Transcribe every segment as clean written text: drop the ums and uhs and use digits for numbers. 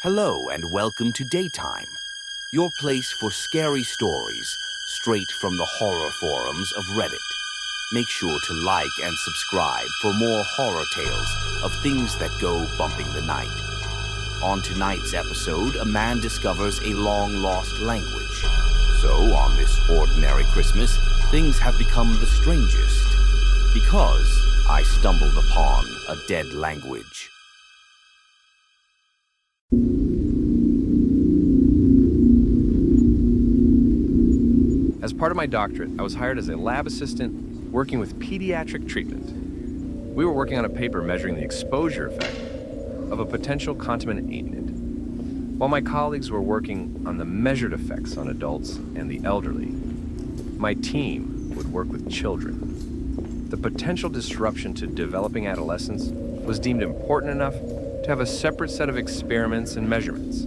Hello and welcome to Daytime, your place for scary stories straight from the horror forums of Reddit. Make sure to like and subscribe for more horror tales of things that go bumping the night. On tonight's episode, a man discovers a long-lost language. So, on this ordinary Christmas, things have become the strangest because I stumbled upon a dead language. As part of my doctorate, I was hired as a lab assistant working with pediatric treatment. We were working on a paper measuring the exposure effect of a potential contaminant, while my colleagues were working on the measured effects on adults and the elderly. My team would work with children. The potential disruption to developing adolescence was deemed important enough to have a separate set of experiments and measurements.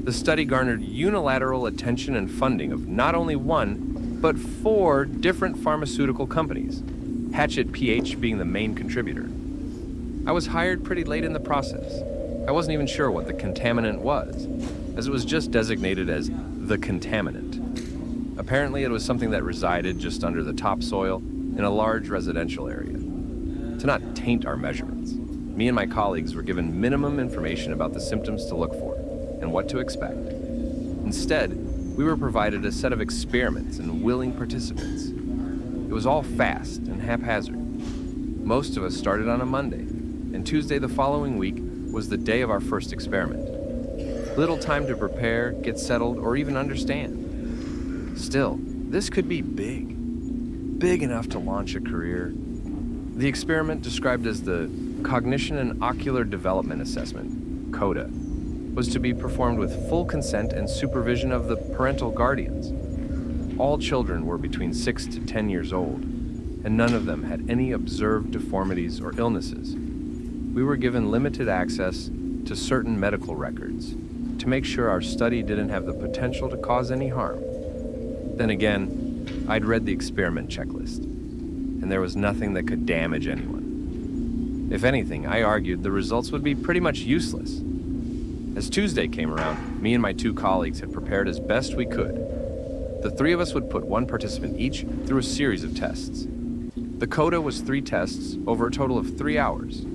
The study garnered unilateral attention and funding of not only one, but 4 different pharmaceutical companies, Hatchet PH being the main contributor. I was hired pretty late in the process. I wasn't even sure what the contaminant was, as it was just designated as the contaminant. Apparently, it was something that resided just under the topsoil in a large residential area. To not taint our measurements, me and my colleagues were given minimum information about the symptoms to look for and what to expect. Instead, we were provided a set of experiments and willing participants. It was all fast and haphazard. Most of us started on a Monday, and Tuesday the following week was the day of our first experiment. Little time to prepare, get settled, or even understand. Still, this could be big enough to launch a career. The experiment, described as the Cognition and Ocular Development Assessment, CODA, was to be performed with full consent and supervision of the parental guardians. All children were between 6 to 10 years old, and none of them had any observed deformities or illnesses. We were given limited access to certain medical records to make sure our study didn't have the potential to cause any harm. Then again, I'd read the experiment checklist, and there was nothing that could damage anyone. If anything, I argued the results would be pretty much useless. As Tuesday came around, me and my 2 colleagues had prepared as best we could. The 3 of us would put 1 participant each through a series of tests. The CODA was 3 tests over a total of 3 hours.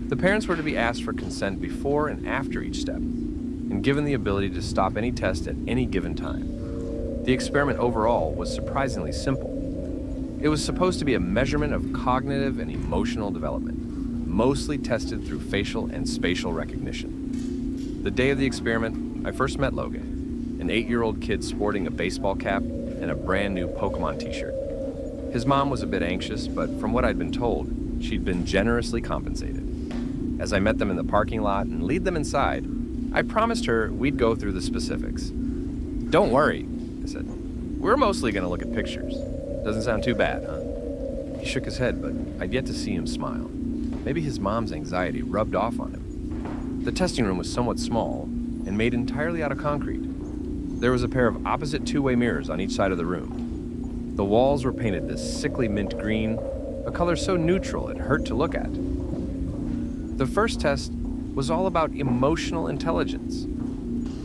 The parents were to be asked for consent before and after each step, and given the ability to stop any test at any given time. The experiment overall was surprisingly simple. It was supposed to be a measurement of cognitive and emotional development, mostly tested through facial and spatial recognition. The day of the experiment, I first met Logan, an 8-year-old kid sporting a baseball cap and a brand new Pokemon t-shirt. His mom was a bit anxious, but from what I'd been told, she'd been generously compensated. As I met them in the parking lot and lead them inside, I promised her we'd go through the specifics. "Don't worry," I said. "We're mostly going to look at pictures. Doesn't sound too bad, huh?" He shook his head, but I'd yet to see him smile. Maybe his mom's anxiety rubbed off on him. The testing room was somewhat small and made entirely out of concrete. There was a pair of opposite 2-way mirrors on each side of the room. The walls were painted this sickly mint green, a color so neutral it hurt to look at. The first test was all about emotional intelligence.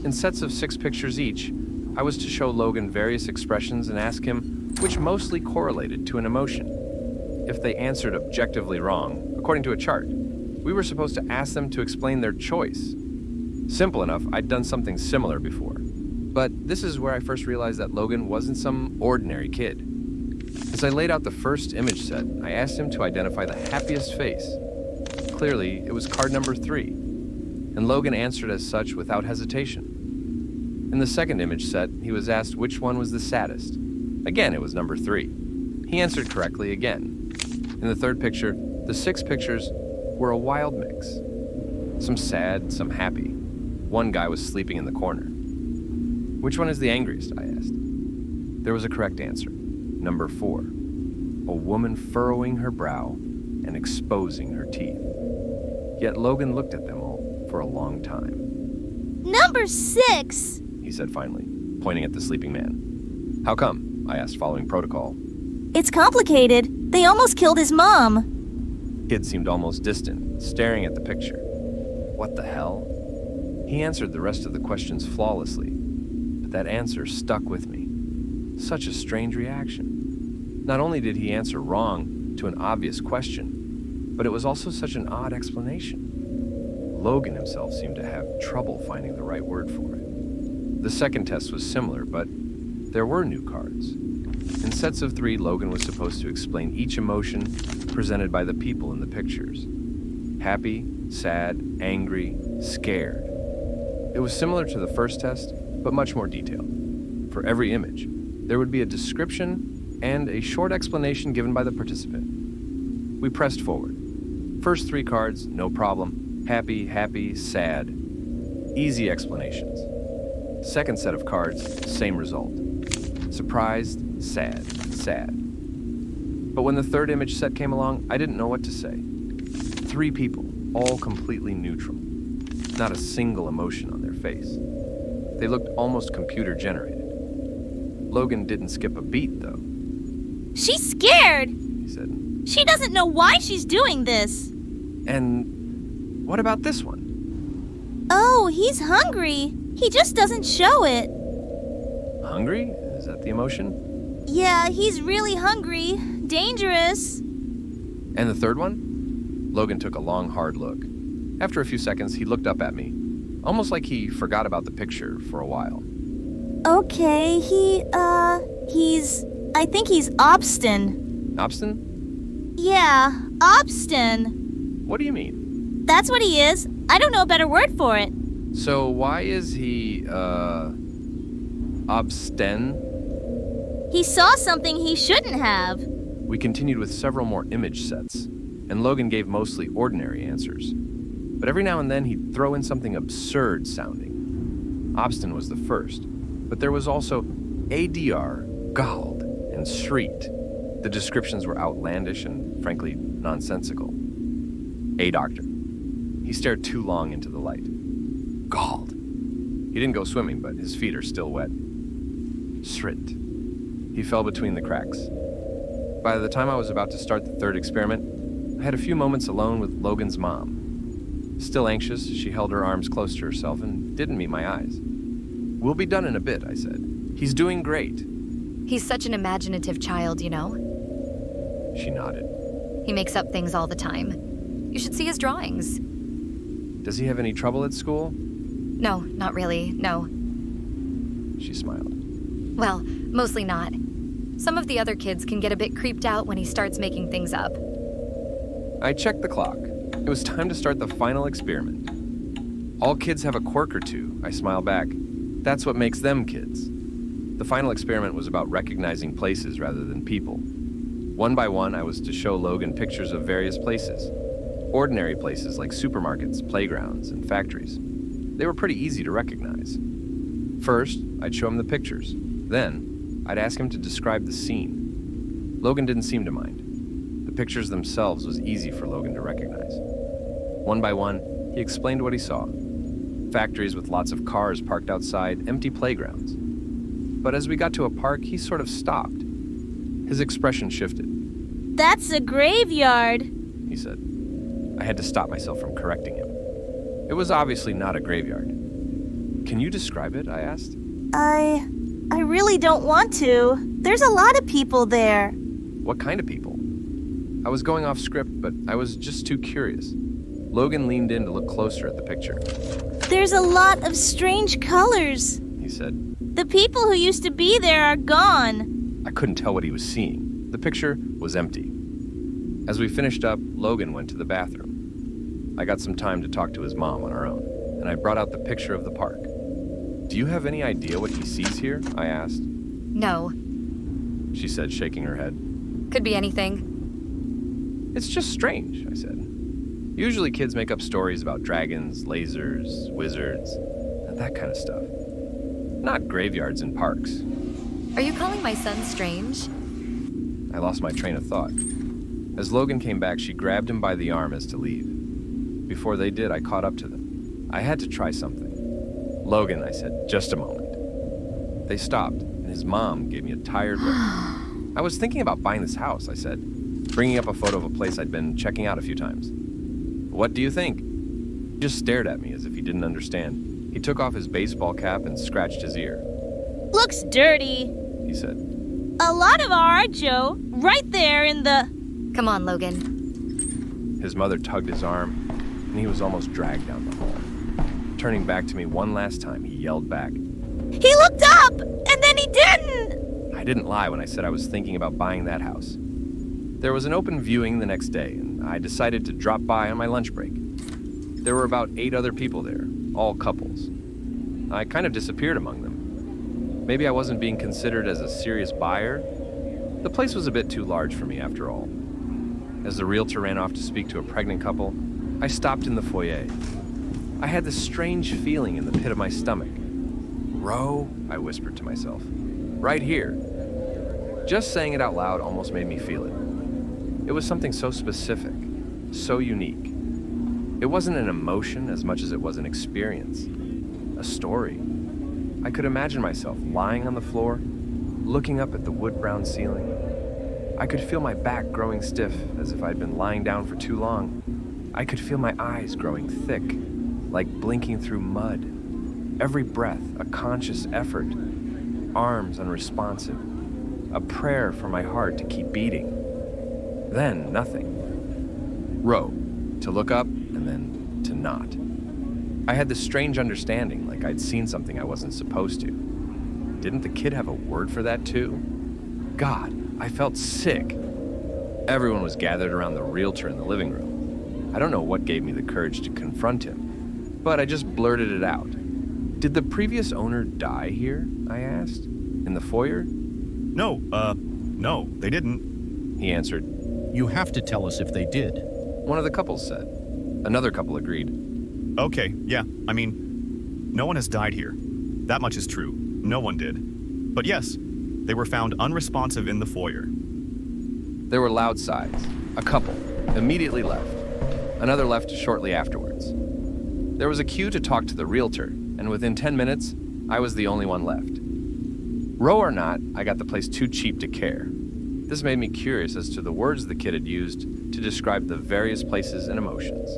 In sets of 6 pictures each, I was to show Logan various expressions and ask him which mostly correlated to an emotion. If they answered objectively wrong, according to a chart, we were supposed to ask them to explain their choice. Simple enough, I'd done something similar before. But this is where I first realized that Logan wasn't some ordinary kid. As I laid out the first image set, I asked him to identify the happiest face. Clearly, it was card number 3, and Logan answered as such without hesitation. In the second image set, he was asked which one was the saddest. Again, it was number 3. He answered correctly again. In the third picture, the 6 pictures were a wild mix. Some sad, some happy. One guy was sleeping in the corner. "Which one is the angriest?" I asked. There was a correct answer. Number 4. A woman furrowing her brow and exposing her teeth. Yet Logan looked at them all for a long time. "Number 6, he said finally, pointing at the sleeping man. "How come?" I asked, following protocol. "It's complicated. They almost killed his mom." Kid seemed almost distant, staring at the picture. What the hell? He answered the rest of the questions flawlessly, but that answer stuck with me. Such a strange reaction. Not only did he answer wrong to an obvious question, but it was also such an odd explanation. Logan himself seemed to have trouble finding the right word for it. The second test was similar, but there were new cards. In sets of 3, Logan was supposed to explain each emotion presented by the people in the pictures. Happy, sad, angry, scared. It was similar to the first test, but much more detailed. For every image, there would be a description and a short explanation given by the participant. We pressed forward. First 3 cards, no problem. Happy, happy, sad. Easy explanations. Second set of cards, same result. Surprised, sad, sad. But when the third image set came along, I didn't know what to say. 3 people, all completely neutral. Not a single emotion on their face. They looked almost computer-generated. Logan didn't skip a beat, though. She's scared, He said. she doesn't know why she's doing this. And what about this one? Oh, he's hungry. He just doesn't show it. Hungry? Is that the emotion? Yeah, he's really hungry. Dangerous. And the third one? Logan took a long, hard look. After a few seconds, he looked up at me, almost like he forgot about the picture for a while. Okay, I think he's Obstin. Obstin? Yeah, Obstin. What do you mean? That's what he is. I don't know a better word for it. So why is he, obstin? He saw something he shouldn't have. We continued with several more image sets, and Logan gave mostly ordinary answers. But every now and then he'd throw in something absurd sounding. Obstin was the first, but there was also ADR, Gald, and Shriet. The descriptions were outlandish and, frankly, nonsensical. A doctor. He stared too long into the light. Gald. He didn't go swimming, but his feet are still wet. Shrit. He fell between the cracks. By the time I was about to start the third experiment, I had a few moments alone with Logan's mom. Still anxious, she held her arms close to herself and didn't meet my eyes. "We'll be done in a bit," I said. "He's doing great." He's such an imaginative child, you know. She nodded. He makes up things all the time. You should see his drawings. "Does he have any trouble at school?" No, not really, no. She smiled. Well, mostly not. Some of the other kids can get a bit creeped out when he starts making things up. I checked the clock. It was time to start the final experiment. All kids have a quirk or two, I smiled back. That's what makes them kids. The final experiment was about recognizing places rather than people. One by one, I was to show Logan pictures of various places. Ordinary places like supermarkets, playgrounds, and factories. They were pretty easy to recognize. First, I'd show him the pictures. Then, I'd ask him to describe the scene. Logan didn't seem to mind. The pictures themselves was easy for Logan to recognize. One by one, he explained what he saw. Factories with lots of cars parked outside, empty playgrounds. But as we got to a park, he sort of stopped. His expression shifted. That's a graveyard. He said. I had to stop myself from correcting him. It was obviously not a graveyard. Can you describe it? I asked. I really don't want to. There's a lot of people there. What kind of people? I was going off script, but I was just too curious. Logan leaned in to look closer at the picture. There's a lot of strange colors, He said. The people who used to be there are gone. I couldn't tell what he was seeing. The picture was empty. As we finished up, Logan went to the bathroom. I got some time to talk to his mom on our own, and I brought out the picture of the park. Do you have any idea what he sees here? I asked. No. She said, shaking her head. Could be anything. It's just strange, I said. Usually kids make up stories about dragons, lasers, wizards, and that kind of stuff. Not graveyards and parks. Are you calling my son strange? I lost my train of thought. As Logan came back, she grabbed him by the arm as to leave. Before they did, I caught up to them. I had to try something. Logan, I said, just a moment. They stopped, and his mom gave me a tired look. I was thinking about buying this house, I said, bringing up a photo of a place I'd been checking out a few times. What do you think? He just stared at me as if he didn't understand. He took off his baseball cap and scratched his ear. Looks dirty. He said, A lot of art, Joe. Right there in the... Come on, Logan. His mother tugged his arm, and he was almost dragged down the hall. Turning back to me one last time, he yelled back, He looked up, and then he didn't. I didn't lie when I said I was thinking about buying that house. There was an open viewing the next day, and I decided to drop by on my lunch break. There were about 8 other people there, all couples. I kind of disappeared among them. Maybe I wasn't being considered as a serious buyer. The place was a bit too large for me after all. As the realtor ran off to speak to a pregnant couple, I stopped in the foyer. I had this strange feeling in the pit of my stomach. Row, I whispered to myself. Right here. Just saying it out loud almost made me feel it. It was something so specific, so unique. It wasn't an emotion as much as it was an experience, a story. I could imagine myself lying on the floor, looking up at the wood-brown ceiling. I could feel my back growing stiff as if I'd been lying down for too long. I could feel my eyes growing thick, like blinking through mud. Every breath, a conscious effort. Arms unresponsive. A prayer for my heart to keep beating. Then nothing. Row, to look up and then to not. I had this strange understanding, like I'd seen something I wasn't supposed to. Didn't the kid have a word for that too? God, I felt sick. Everyone was gathered around the realtor in the living room. I don't know what gave me the courage to confront him, but I just blurted it out. Did the previous owner die here? I asked. In the foyer? No, they didn't. He answered. You have to tell us if they did. One of the couples said. Another couple agreed. Okay, yeah, I mean, no one has died here. That much is true. No one did. But yes, they were found unresponsive in the foyer. There were loud sighs. A couple immediately left. Another left shortly afterwards. There was a queue to talk to the realtor, and within 10 minutes, I was the only one left. Row or not, I got the place too cheap to care. This made me curious as to the words the kid had used to describe the various places and emotions.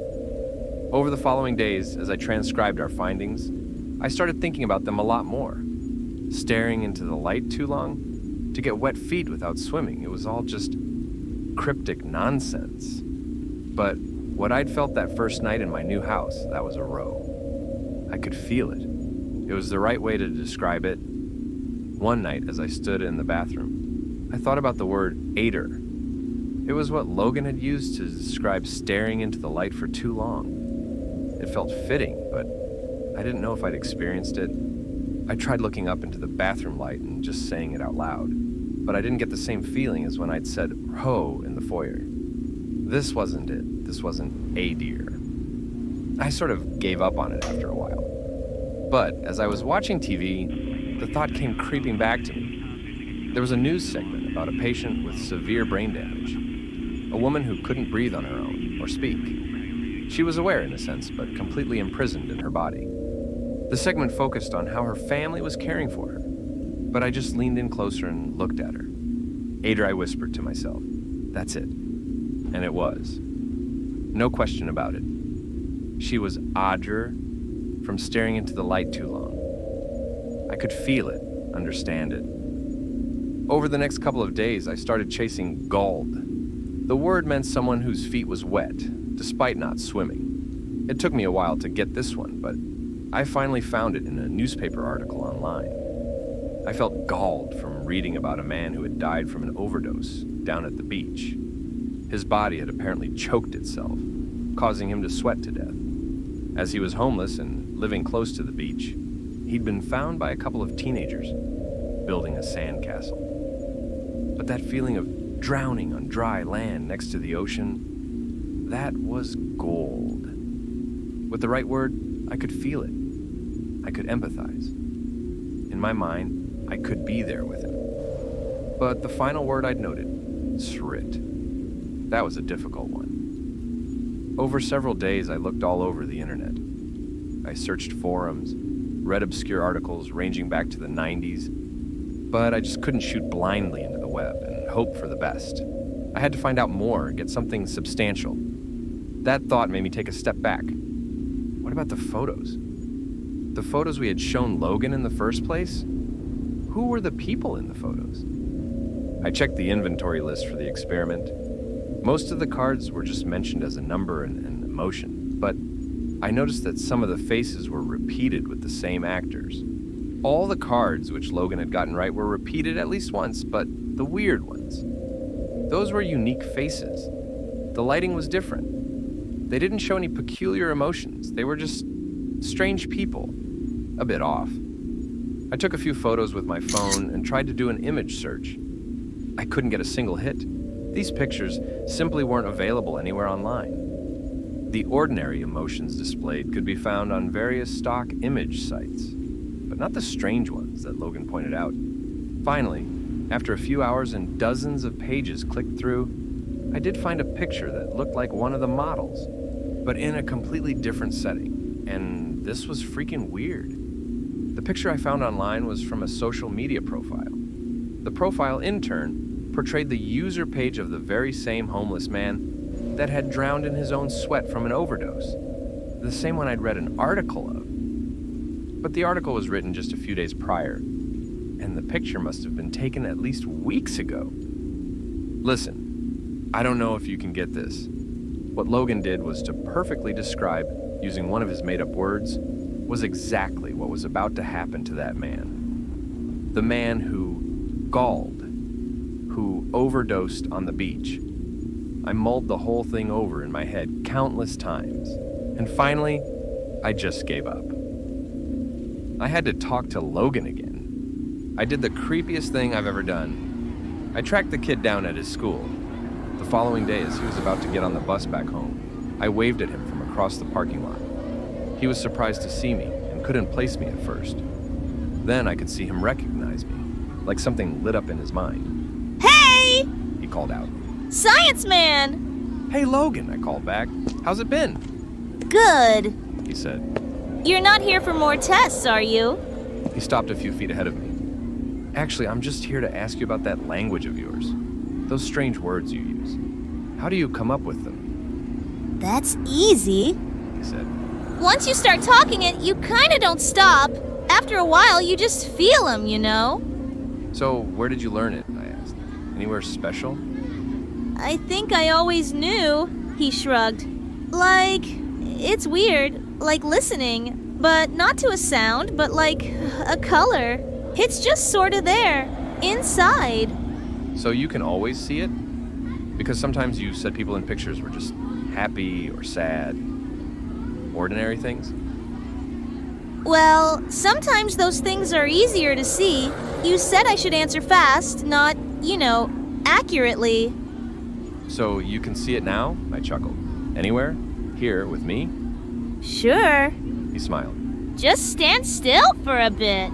Over the following days, as I transcribed our findings, I started thinking about them a lot more. Staring into the light too long? To get wet feet without swimming, it was all just cryptic nonsense. But what I'd felt that first night in my new house, that was a row. I could feel it. It was the right way to describe it. One night, as I stood in the bathroom, I thought about the word aider. It was what Logan had used to describe staring into the light for too long. It felt fitting, but I didn't know if I'd experienced it. I tried looking up into the bathroom light and just saying it out loud, but I didn't get the same feeling as when I'd said "ho" in the foyer. This wasn't it. This wasn't a deer. I sort of gave up on it after a while. But as I was watching TV, the thought came creeping back to me. There was a news segment about a patient with severe brain damage, a woman who couldn't breathe on her own or speak. She was aware in a sense, but completely imprisoned in her body. The segment focused on how her family was caring for her, but I just leaned in closer and looked at her. Aider, I whispered to myself. That's it. And it was. No question about it. She was Audra from staring into the light too long. I could feel it, understand it. Over the next couple of days, I started chasing gald. The word meant someone whose feet was wet, despite not swimming. It took me a while to get this one, but I finally found it in a newspaper article online. I felt galled from reading about a man who had died from an overdose down at the beach. His body had apparently choked itself, causing him to sweat to death. As he was homeless and living close to the beach, he'd been found by a couple of teenagers building a sandcastle. But that feeling of drowning on dry land next to the ocean, that was gold. With the right word, I could feel it. I could empathize. In my mind, I could be there with him. But the final word I'd noted, srit. That was a difficult one. Over several days, I looked all over the internet. I searched forums, read obscure articles ranging back to the 90s, but I just couldn't shoot blindly into the web and hope for the best. I had to find out more, get something substantial. That thought made me take a step back. What about the photos? the photos we had shown Logan in the first place? Who were the people in the photos? I checked the inventory list for the experiment. Most of the cards were just mentioned as a number and emotion, but I noticed that some of the faces were repeated with the same actors. All the cards which Logan had gotten right were repeated at least once, but the weird ones. Those were unique faces. The lighting was different. They didn't show any peculiar emotions. They were just strange people, a bit off. I took a few photos with my phone and tried to do an image search. I couldn't get a single hit. These pictures simply weren't available anywhere online. The ordinary emotions displayed could be found on various stock image sites, but not the strange ones that Logan pointed out. Finally, after a few hours and dozens of pages clicked through, I did find a picture that looked like one of the models, but in a completely different setting, and this was freaking weird. The picture I found online was from a social media profile. The profile, in turn, portrayed the user page of the very same homeless man that had drowned in his own sweat from an overdose, the same one I'd read an article of. But the article was written just a few days prior, and the picture must have been taken at least weeks ago. Listen, I don't know if you can get this. What Logan did was to perfectly describe, using one of his made-up words, was exactly what was about to happen to that man. The man who galled, who overdosed on the beach. I mulled the whole thing over in my head countless times, and finally, I just gave up. I had to talk to Logan again. I did the creepiest thing I've ever done. I tracked the kid down at his school. The following day, as he was about to get on the bus back home, I waved at him from across the parking lot. He was surprised to see me and couldn't place me at first. Then I could see him recognize me, like something lit up in his mind. Hey! He called out. Science man! Hey, Logan, I called back. How's it been? Good. He said. You're not here for more tests, are you? He stopped a few feet ahead of me. Actually, I'm just here to ask you about that language of yours. Those strange words you use. How do you come up with them? That's easy. He said. Once you start talking it, you kinda don't stop. After a while, you just feel them, you know? So, where did you learn it? I asked. Anywhere special? I think I always knew, he shrugged. Like, it's weird, like listening, but not to a sound, but like a color. It's just sorta there, inside. So you can always see it? Because sometimes you said people in pictures were just happy or sad. Ordinary things? Well, sometimes those things are easier to see. You said I should answer fast, not, accurately. So you can see it now? I chuckled. Anywhere? Here, with me? Sure. He smiled. Just stand still for a bit.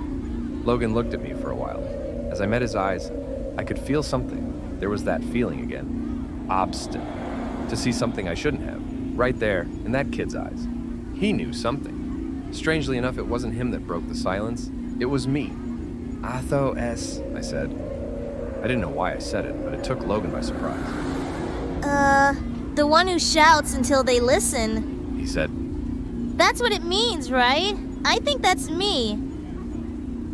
Logan looked at me for a while. As I met his eyes, I could feel something. There was that feeling again. Obstinate. To see something I shouldn't have. Right there, in that kid's eyes. He knew something. Strangely enough, it wasn't him that broke the silence. It was me. Atho S, I said. I didn't know why I said it, but it took Logan by surprise. The one who shouts until they listen. He said. That's what it means, right? I think that's me.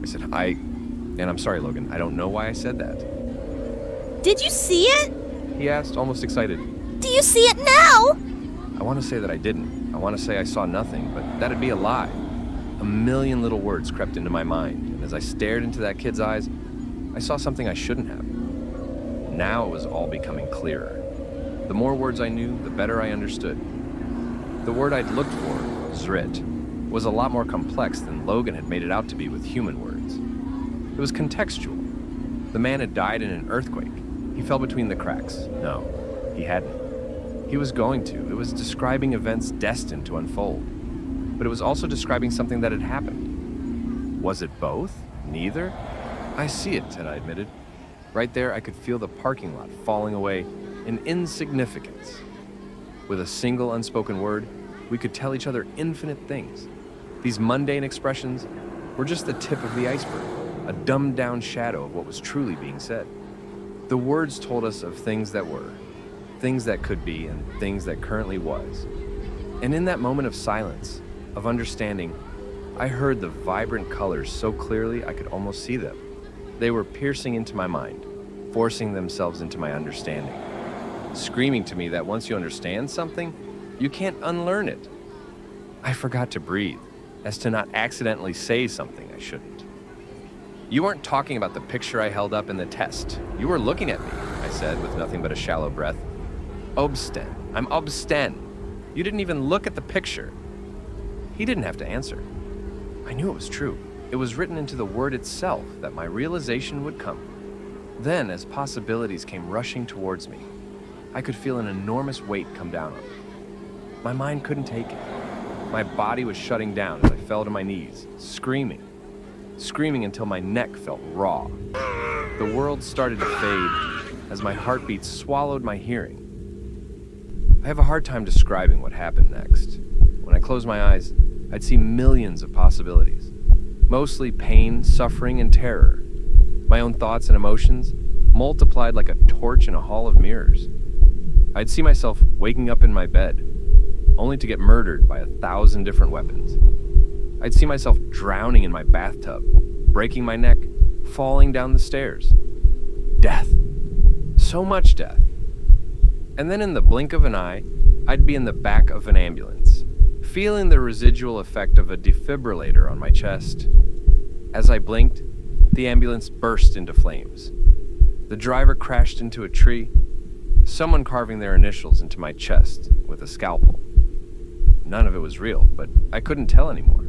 I said, and I'm sorry, Logan, I don't know why I said that. Did you see it? He asked, almost excited. Do you see it now? I want to say that I didn't. I want to say I saw nothing, but that'd be a lie. A million little words crept into my mind, and as I stared into that kid's eyes, I saw something I shouldn't have. Now it was all becoming clearer. The more words I knew, the better I understood. The word I'd looked for, Zrit, was a lot more complex than Logan had made it out to be with human words. It was contextual. The man had died in an earthquake. He fell between the cracks. No, he hadn't. He was going to. It was describing events destined to unfold. But it was also describing something that had happened. Was it both? Neither? I see it, Ted, I admitted. Right there, I could feel the parking lot falling away in insignificance. With a single unspoken word, we could tell each other infinite things. These mundane expressions were just the tip of the iceberg, a dumbed-down shadow of what was truly being said. The words told us of things that were, things that could be, and things that currently was. And in that moment of silence, of understanding, I heard the vibrant colors so clearly I could almost see them. They were piercing into my mind, forcing themselves into my understanding, screaming to me that once you understand something, you can't unlearn it. I forgot to breathe, as to not accidentally say something I shouldn't. You weren't talking about the picture I held up in the test. You were looking at me, I said with nothing but a shallow breath. Obstin. I'm obstin. You didn't even look at the picture. He didn't have to answer. I knew it was true. It was written into the word itself that my realization would come. Then, as possibilities came rushing towards me, I could feel an enormous weight come down on me. My mind couldn't take it. My body was shutting down as I fell to my knees, screaming until my neck felt raw. The world started to fade as my heartbeat swallowed my hearing. I have a hard time describing what happened next. When I closed my eyes, I'd see millions of possibilities, mostly pain, suffering, and terror. My own thoughts and emotions multiplied like a torch in a hall of mirrors. I'd see myself waking up in my bed, only to get murdered by 1,000 different weapons. I'd see myself drowning in my bathtub, breaking my neck, falling down the stairs. Death. So much death. And then in the blink of an eye, I'd be in the back of an ambulance, feeling the residual effect of a defibrillator on my chest. As I blinked, the ambulance burst into flames. The driver crashed into a tree, someone carving their initials into my chest with a scalpel. None of it was real, but I couldn't tell anymore.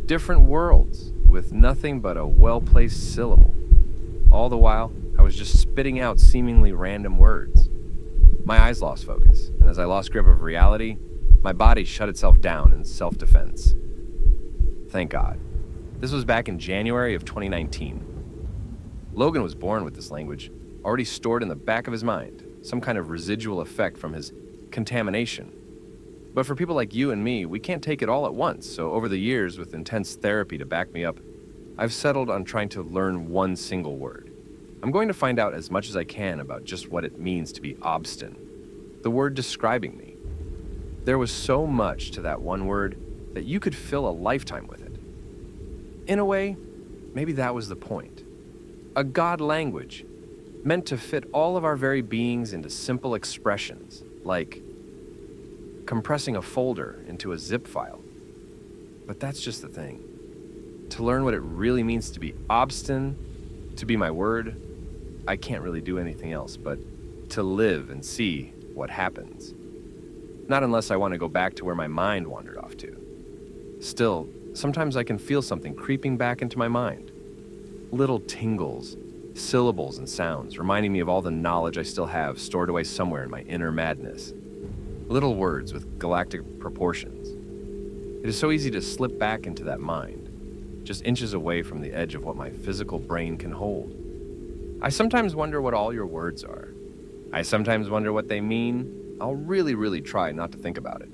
Different worlds with nothing but a well-placed syllable. All the while, I was just spitting out seemingly random words. My eyes lost focus, and as I lost grip of reality, my body shut itself down in self-defense. Thank God. This was back in January of 2019. Logan was born with this language, already stored in the back of his mind, some kind of residual effect from his contamination. But for people like you and me, we can't take it all at once, so over the years, with intense therapy to back me up, I've settled on trying to learn one single word. I'm going to find out as much as I can about just what it means to be obstinate, the word describing me. There was so much to that one word that you could fill a lifetime with it. In a way, maybe that was the point. A God language, meant to fit all of our very beings into simple expressions, like compressing a folder into a zip file. But that's just the thing. To learn what it really means to be obstinate, to be my word, I can't really do anything else but to live and see what happens. Not unless I want to go back to where my mind wandered off to. Still, sometimes I can feel something creeping back into my mind. Little tingles, syllables and sounds, reminding me of all the knowledge I still have stored away somewhere in my inner madness. Little words with galactic proportions. It is so easy to slip back into that mind, just inches away from the edge of what my physical brain can hold. I sometimes wonder what all your words are. I sometimes wonder what they mean. I'll really try not to think about it.